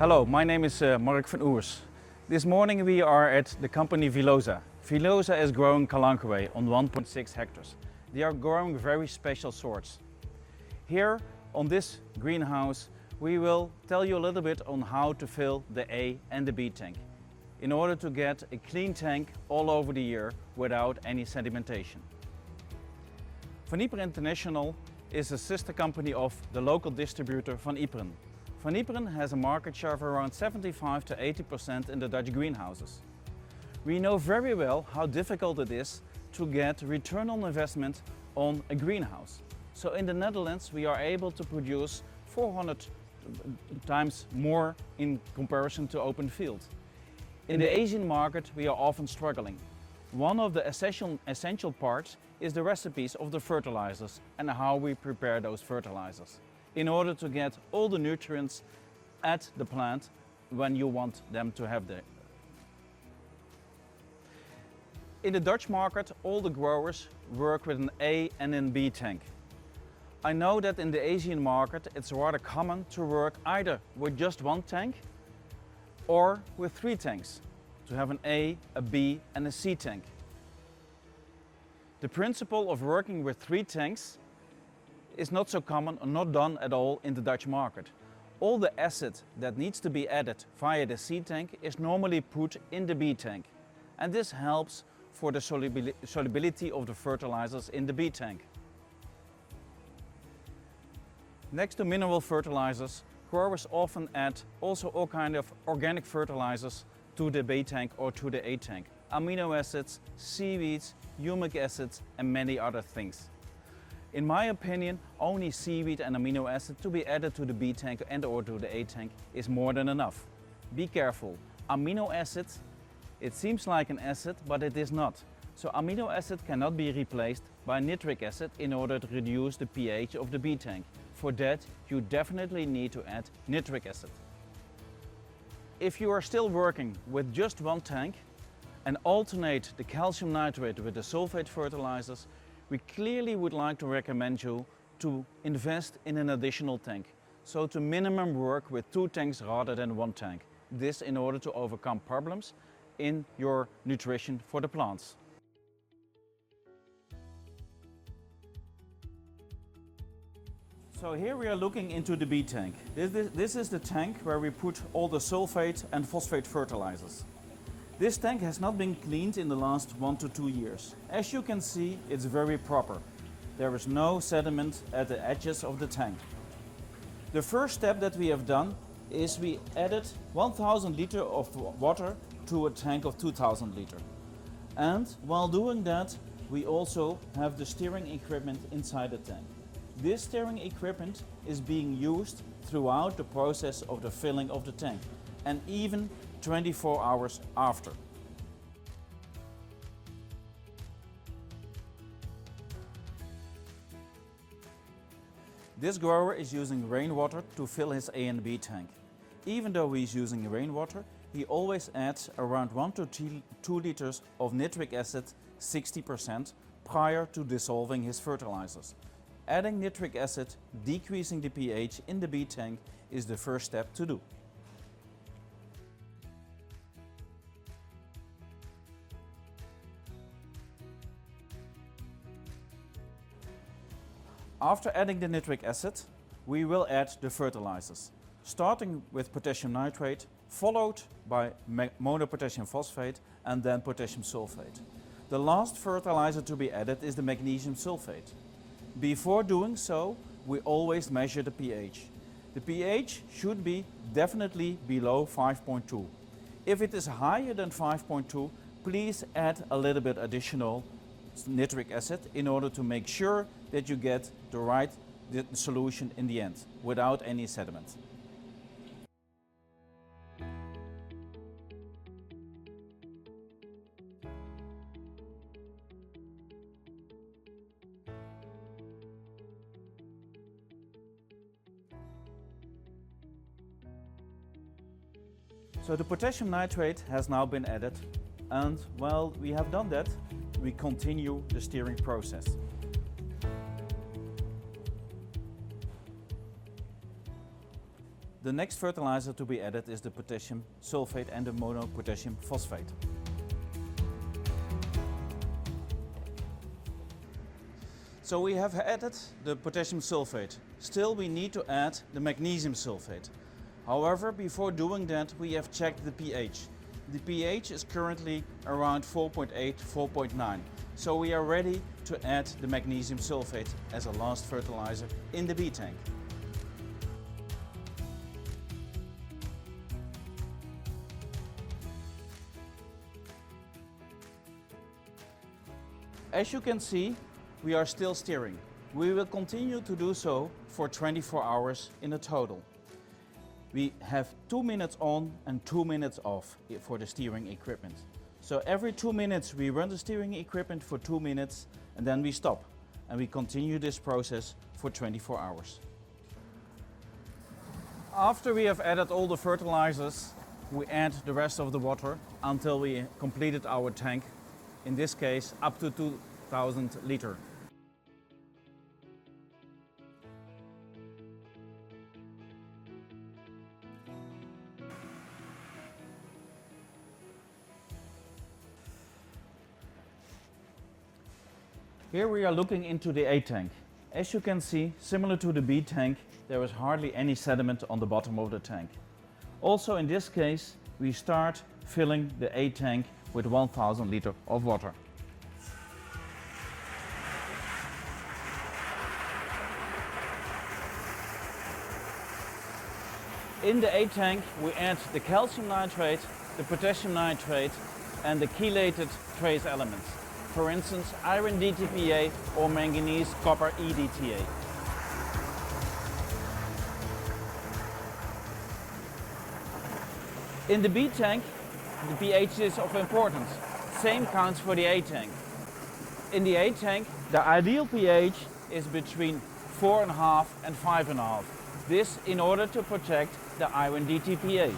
Hello, my name is Marc van Oers. This morning we are at the company Vilosa. Vilosa is growing Kalanchoe on 1.6 hectares. They are growing very special sorts. Here on this greenhouse we will tell you a little bit on how to fill the A and the B tank in order to get a clean tank all over the year without any sedimentation. Iperen International is a sister company of the local distributor Van Iperen. Van Iperen has a market share of around 75 to 80% in the Dutch greenhouses. We know very well how difficult it is to get return on investment on a greenhouse. So in the Netherlands we are able to produce 400 times more in comparison to open field. In the Asian market we are often struggling. One of the essential parts is the recipes of the fertilizers and how we prepare those fertilizers in order to get all the nutrients at the plant when you want them to have them. In the Dutch market, all the growers work with an A and an B tank. I know that in the Asian market it's rather common to work either with just one tank or with 3 tanks, to have an A, a B and a C tank. The principle of working with 3 tanks is not so common or not done at all in the Dutch market. All the acid that needs to be added via the C tank is normally put in the B tank, and this helps for the solubility of the fertilizers in the B tank. Next to mineral fertilizers, growers often add also all kinds of organic fertilizers to the B tank or to the A tank. Amino acids, seaweeds, humic acids and many other things. In my opinion, only seaweed and amino acid to be added to the B tank and or to the A tank is more than enough. Be careful, amino acids, it seems like an acid but it is not. So amino acid cannot be replaced by nitric acid in order to reduce the pH of the B tank. For that you definitely need to add nitric acid. If you are still working with just one tank and alternate the calcium nitrate with the sulfate fertilizers, we clearly would like to recommend you to invest in an additional tank. So to minimum work with 2 tanks rather than 1 tank. This in order to overcome problems in your nutrition for the plants. So here we are looking into the B tank. This is the tank where we put all the sulfate and phosphate fertilizers. This tank has not been cleaned in the last 1 to 2 years. As you can see, it's very proper. There is no sediment at the edges of the tank. The first step that we have done is we added 1000 liters of water to a tank of 2000 liters. And while doing that, we also have the steering equipment inside the tank. This steering equipment is being used throughout the process of the filling of the tank, and even 24 hours after. This grower is using rainwater to fill his A and B tank. Even though he is using rainwater, he always adds around 1 to 2 liters of nitric acid, 60%, prior to dissolving his fertilizers. Adding nitric acid, decreasing the pH in the B tank is the first step to do. After adding the nitric acid, we will add the fertilizers, starting with potassium nitrate, followed by monopotassium phosphate and then potassium sulfate. The last fertilizer to be added is the magnesium sulfate. Before doing so, we always measure the pH. The pH should be definitely below 5.2. If it is higher than 5.2, please add a little bit additional nitric acid in order to make sure that you get the right solution in the end without any sediment. So the potassium nitrate has now been added, and while we have done that, we continue the steering process. The next fertilizer to be added is the potassium sulfate and the monopotassium phosphate. So we have added the potassium sulfate. Still we need to add the magnesium sulfate. However, before doing that we have checked the pH. The pH is currently around 4.8, 4.9. So we are ready to add the magnesium sulfate as a last fertilizer in the bee tank. As you can see, we are still steering. We will continue to do so for 24 hours in a total. We have 2 minutes on and 2 minutes off for the steering equipment. So every 2 minutes we run the steering equipment for 2 minutes and then we stop. And we continue this process for 24 hours. After we have added all the fertilizers, we add the rest of the water until we completed our tank. In this case, up to 2000 liters. Here we are looking into the A tank. As you can see, similar to the B tank, there is hardly any sediment on the bottom of the tank. Also in this case, we start filling the A tank with 1000 liters of water. In the A tank we add the calcium nitrate, the potassium nitrate and the chelated trace elements. For instance, iron DTPA or manganese copper EDTA. In the B tank, the pH is of importance. Same counts for the A tank. In the A tank, the ideal pH is between 4.5 and 5.5. This in order to protect the iron DTPA.